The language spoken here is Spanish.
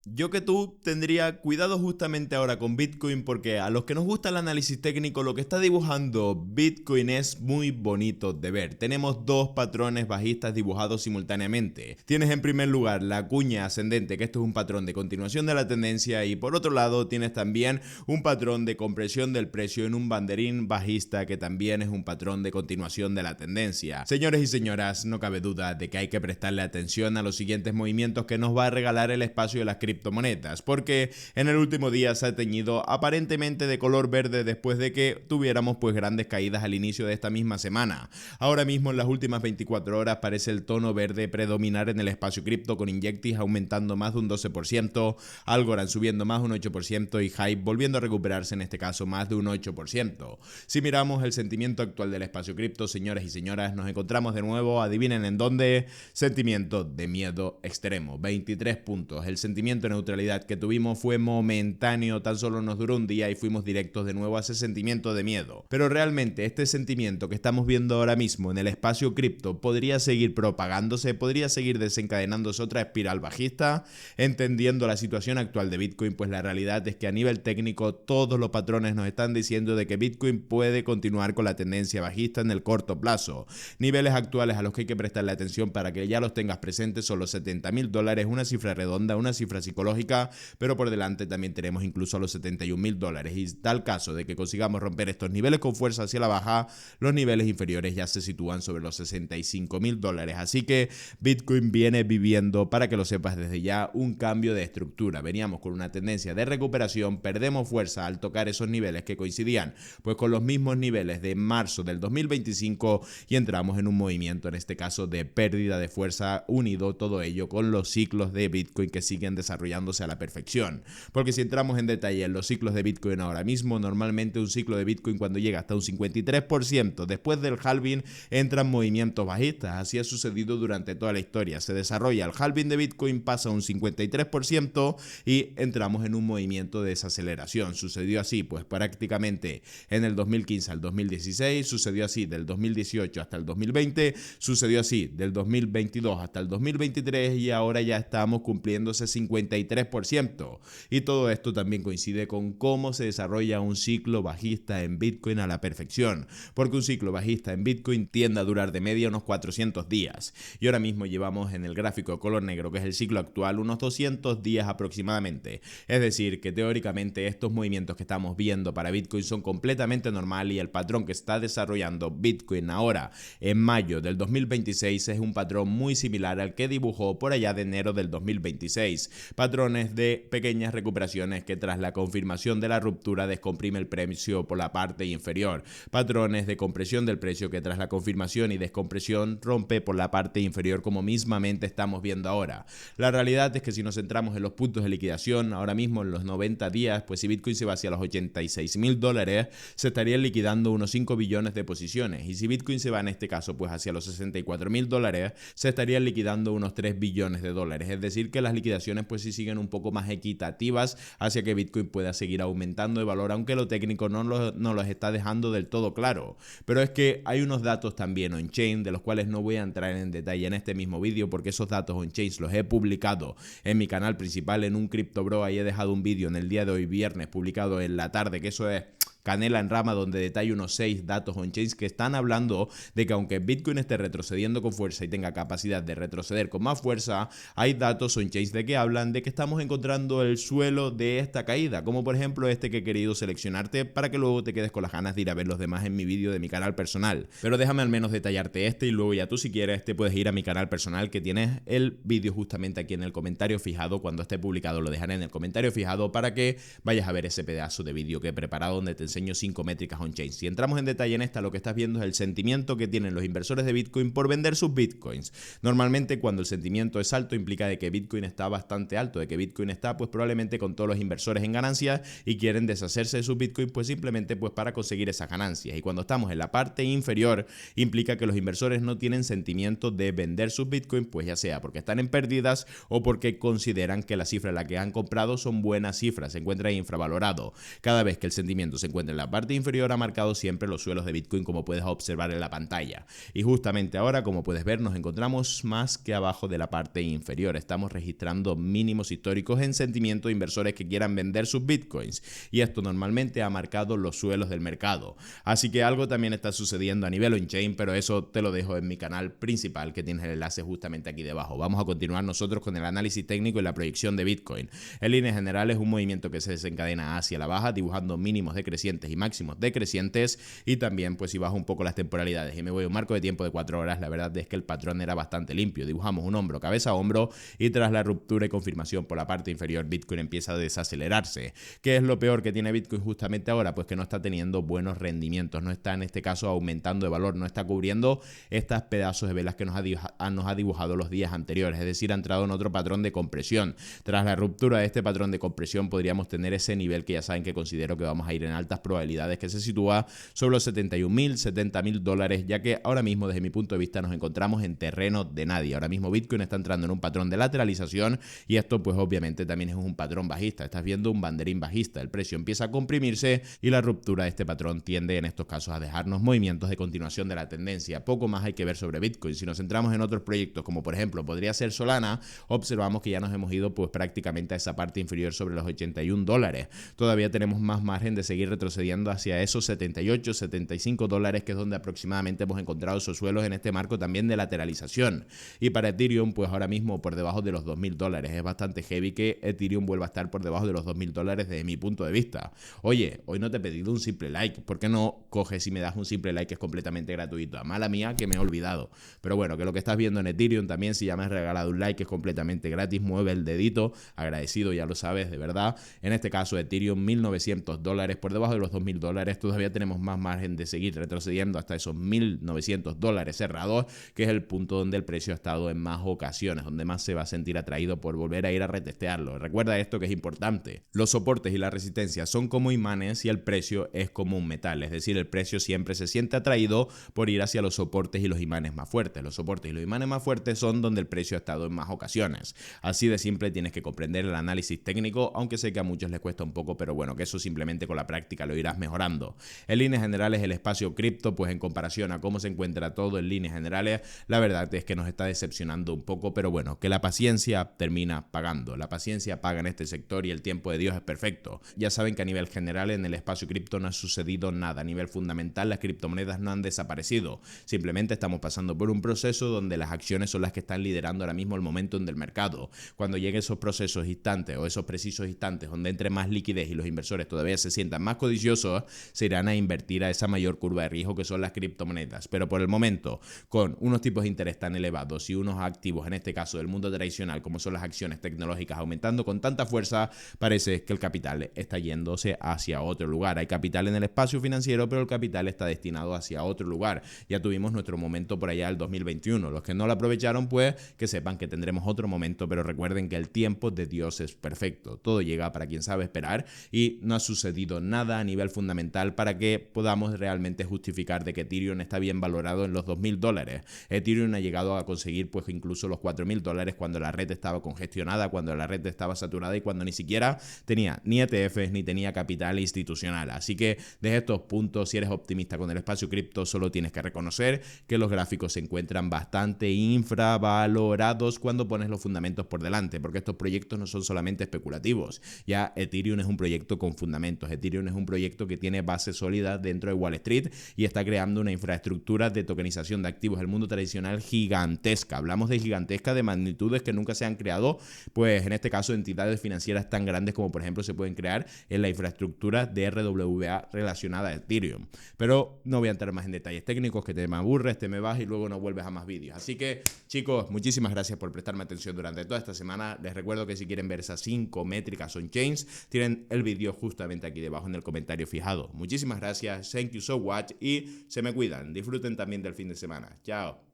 Yo que tú tendría cuidado justamente ahora con Bitcoin porque a los que nos gusta el análisis técnico lo que está dibujando Bitcoin es muy bonito de ver. Tenemos dos patrones bajistas dibujados simultáneamente. Tienes en primer lugar la cuña ascendente, que esto es un patrón de continuación de la tendencia, y por otro lado tienes también un patrón de compresión del precio en un banderín bajista que también es un patrón de continuación de la tendencia. Señores y señoras, no cabe duda de que hay que prestarle atención a los siguientes movimientos que nos va a regalar el espacio de las criptomonedas, porque en el último día se ha teñido aparentemente de color verde después de que tuviéramos pues grandes caídas al inicio de esta misma semana. Ahora mismo en las últimas 24 horas parece el tono verde predominar en el espacio cripto, con Injectis aumentando más de un 12%, Algorand subiendo más de un 8% y Hype volviendo a recuperarse, en este caso más de un 8%. Si miramos el sentimiento actual del espacio cripto, señores y señoras, nos encontramos de nuevo, adivinen en dónde, sentimiento de miedo extremo, 23 puntos. El sentimiento de neutralidad que tuvimos fue momentáneo, tan solo nos duró un día y fuimos directos de nuevo a ese sentimiento de miedo. Pero realmente este sentimiento que estamos viendo ahora mismo en el espacio cripto podría seguir propagándose, podría seguir desencadenándose otra espiral bajista. Entendiendo la situación actual de Bitcoin, pues la realidad es que a nivel técnico todos los patrones nos están diciendo de que Bitcoin puede continuar con la tendencia bajista en el corto plazo. Niveles actuales a los que hay que prestarle atención para que ya los tengas presentes son los $70.000, una cifra redonda, una cifra psicológica, pero por delante también tenemos incluso a los $71.000, y tal caso de que consigamos romper estos niveles con fuerza hacia la baja, los niveles inferiores ya se sitúan sobre los $65.000, así que Bitcoin viene viviendo, para que lo sepas desde ya, un cambio de estructura. Veníamos con una tendencia de recuperación, perdemos fuerza al tocar esos niveles que coincidían pues con los mismos niveles de marzo del 2025 y entramos en un movimiento, en este caso de pérdida de fuerza, unido todo ello con los ciclos de Bitcoin que siguen desarrollándose a la perfección. Porque si entramos en detalle en los ciclos de Bitcoin ahora mismo, normalmente un ciclo de Bitcoin cuando llega hasta un 53% después del halving entran movimientos bajistas. Así ha sucedido durante toda la historia. Se desarrolla el halving de Bitcoin, pasa a un 53% y entramos en un movimiento de desaceleración. Sucedió así pues prácticamente en el 2015 al 2016, sucedió así del 2018 hasta el 2020, sucedió así del 2022 hasta el 2023 y ahora ya estamos cumpliendo ese 53%. Y todo esto también coincide con cómo se desarrolla un ciclo bajista en Bitcoin a la perfección, porque un ciclo bajista en Bitcoin tiende a durar de media unos 400 días. Y ahora mismo llevamos en el gráfico de color negro, que es el ciclo actual, unos 200 días aproximadamente. Es decir, que teóricamente estos movimientos que estamos viendo para Bitcoin son completamente normales, y el patrón que está desarrollando Bitcoin ahora en mayo del 2026 es un patrón muy similar al que dibujó por allá de enero del 2026. Patrones de pequeñas recuperaciones que tras la confirmación de la ruptura descomprime el precio por la parte inferior. Patrones de compresión del precio que tras la confirmación y descompresión rompe por la parte inferior, como mismamente estamos viendo ahora. La realidad es que si nos centramos en los puntos de liquidación, ahora mismo en los 90 días, pues si Bitcoin se va hacia los $86.000, se estarían liquidando unos 5 billones de posiciones, y si Bitcoin se va en este caso pues hacia los $64.000, se estarían liquidando unos 3 billones de dólares. Es decir, que las liquidaciones pues sí siguen un poco más equitativas hacia que Bitcoin pueda seguir aumentando de valor, aunque lo técnico no los está dejando del todo claro. Pero es que hay unos datos también on-chain de los cuales no voy a entrar en detalle en este mismo vídeo, porque esos datos on-chain los he publicado en mi canal principal en un CryptoBro. Ahí he dejado un vídeo en el día de hoy viernes publicado en la tarde, que eso es canela en rama, donde detalla unos 6 datos on-chain que están hablando de que aunque Bitcoin esté retrocediendo con fuerza y tenga capacidad de retroceder con más fuerza, hay datos on-chain de que hablan de que estamos encontrando el suelo de esta caída, como por ejemplo este que he querido seleccionarte para que luego te quedes con las ganas de ir a ver los demás en mi vídeo de mi canal personal. Pero déjame al menos detallarte este, y luego ya tú, si quieres, te puedes ir a mi canal personal, que tienes el vídeo justamente aquí en el comentario fijado. Cuando esté publicado lo dejaré en el comentario fijado para que vayas a ver ese pedazo de vídeo que he preparado donde te enseño 5 métricas on-chain. Si entramos en detalle en esta, lo que estás viendo es el sentimiento que tienen los inversores de Bitcoin por vender sus Bitcoins. Normalmente cuando el sentimiento es alto implica de que Bitcoin está bastante alto, de que Bitcoin está pues probablemente con todos los inversores en ganancias y quieren deshacerse de sus Bitcoin pues simplemente pues para conseguir esas ganancias. Y cuando estamos en la parte inferior implica que los inversores no tienen sentimiento de vender sus Bitcoin, pues ya sea porque están en pérdidas o porque consideran que la cifra en la que han comprado son buenas cifras, se encuentra infravalorado. Cada vez que el sentimiento se encuentra encuentra en la parte inferior ha marcado siempre los suelos de Bitcoin, como puedes observar en la pantalla. Y justamente ahora, como puedes ver, nos encontramos más que abajo de la parte inferior. Estamos registrando mínimos históricos en sentimiento de inversores que quieran vender sus Bitcoins. Y esto normalmente ha marcado los suelos del mercado. Así que algo también está sucediendo a nivel on-chain, pero eso te lo dejo en mi canal principal, que tienes el enlace justamente aquí debajo. Vamos a continuar nosotros con el análisis técnico y la proyección de Bitcoin. En líneas generales, un movimiento que se desencadena hacia la baja, dibujando mínimos decrecientes y máximos decrecientes, y también pues si bajo un poco las temporalidades y me voy a un marco de tiempo de 4 horas, la verdad es que el patrón era bastante limpio. Dibujamos un hombro, cabeza a hombro, y tras la ruptura y confirmación por la parte inferior, Bitcoin empieza a desacelerarse. ¿Qué es lo peor que tiene Bitcoin justamente ahora? Pues que no está teniendo buenos rendimientos, no está en este caso aumentando de valor, no está cubriendo estas pedazos de velas que nos ha dibujado los días anteriores, es decir, ha entrado en otro patrón de compresión. Tras la ruptura de este patrón de compresión podríamos tener ese nivel que ya saben que considero que vamos a ir en altas probabilidades, que se sitúa sobre los 71.000, 70.000 dólares, ya que ahora mismo desde mi punto de vista nos encontramos en terreno de nadie. Ahora mismo Bitcoin está entrando en un patrón de lateralización y esto pues obviamente también es un patrón bajista. Estás viendo un banderín bajista, el precio empieza a comprimirse y la ruptura de este patrón tiende en estos casos a dejarnos movimientos de continuación de la tendencia. Poco más hay que ver sobre Bitcoin. Si nos centramos en otros proyectos como por ejemplo podría ser Solana, observamos que ya nos hemos ido pues prácticamente a esa parte inferior sobre los 81 dólares. Todavía tenemos más margen de seguir retrocediendo hacia esos 78, 75 dólares, que es donde aproximadamente hemos encontrado esos suelos en este marco también de lateralización. Y para Ethereum pues ahora mismo por debajo de los 2.000 dólares. Es bastante heavy que Ethereum vuelva a estar por debajo de los 2.000 dólares desde mi punto de vista. Oye, hoy no te he pedido un simple like, ¿por qué no coges y me das un simple like que es completamente gratuito? A mala mía que me he olvidado. Pero bueno, que lo que estás viendo en Ethereum también, si ya me has regalado un like que es completamente gratis, mueve el dedito, agradecido, ya lo sabes, de verdad. En este caso Ethereum 1.900 dólares, por debajo de los 2.000 dólares, todavía tenemos más margen de seguir retrocediendo hasta esos 1.900 dólares cerrados, que es el punto donde el precio ha estado en más ocasiones, donde más se va a sentir atraído por volver a ir a retestearlo. Recuerda esto que es importante. Los soportes y la resistencia son como imanes y el precio es como un metal, es decir, el precio siempre se siente atraído por ir hacia los soportes y los imanes más fuertes. Los soportes y los imanes más fuertes son donde el precio ha estado en más ocasiones. Así de simple tienes que comprender el análisis técnico, aunque sé que a muchos les cuesta un poco, pero bueno, que eso simplemente con la práctica lo irás mejorando. En líneas generales, el espacio cripto, pues en comparación a cómo se encuentra todo en líneas generales, la verdad es que nos está decepcionando un poco, pero bueno, que la paciencia termina pagando. La paciencia paga en este sector y el tiempo de Dios es perfecto. Ya saben que a nivel general en el espacio cripto no ha sucedido nada. A nivel fundamental, las criptomonedas no han desaparecido. Simplemente estamos pasando por un proceso donde las acciones son las que están liderando ahora mismo el momentum del mercado. Cuando lleguen esos procesos instantes o esos precisos instantes donde entre más liquidez y los inversores todavía se sientan más codiciosos, se irán a invertir a esa mayor curva de riesgo que son las criptomonedas. Pero por el momento, con unos tipos de interés tan elevados y unos activos, en este caso del mundo tradicional, como son las acciones tecnológicas, aumentando con tanta fuerza, parece que el capital está yéndose hacia otro lugar. Hay capital en el espacio financiero, pero el capital está destinado hacia otro lugar. Ya tuvimos nuestro momento por allá del 2021. Los que no lo aprovecharon, pues que sepan que tendremos otro momento, pero recuerden que el tiempo de Dios es perfecto. Todo llega para quien sabe esperar y no ha sucedido nada a nivel fundamental para que podamos realmente justificar de que Ethereum está bien valorado en los 2.000 dólares. Ethereum ha llegado a conseguir pues incluso los 4.000 dólares cuando la red estaba congestionada, cuando la red estaba saturada y cuando ni siquiera tenía ni ETFs ni tenía capital institucional. Así que desde estos puntos, si eres optimista con el espacio cripto, solo tienes que reconocer que los gráficos se encuentran bastante infravalorados cuando pones los fundamentos por delante, porque estos proyectos no son solamente especulativos. Ya Ethereum es un proyecto con fundamentos. Ethereum es un proyecto que tiene base sólida dentro de Wall Street y está creando una infraestructura de tokenización de activos del mundo tradicional gigantesca. Hablamos de gigantesca, de magnitudes que nunca se han creado, pues en este caso entidades financieras tan grandes como por ejemplo se pueden crear en la infraestructura de RWA relacionada a Ethereum. Pero no voy a entrar más en detalles técnicos, que te me aburres, te me vas y luego no vuelves a más vídeos. Así que chicos, muchísimas gracias por prestarme atención durante toda esta semana. Les recuerdo que si quieren ver esas 5 métricas on-chains, tienen el vídeo justamente aquí debajo en el comentario fijado. Muchísimas gracias, thank you so much y se me cuidan. Disfruten también del fin de semana. Chao.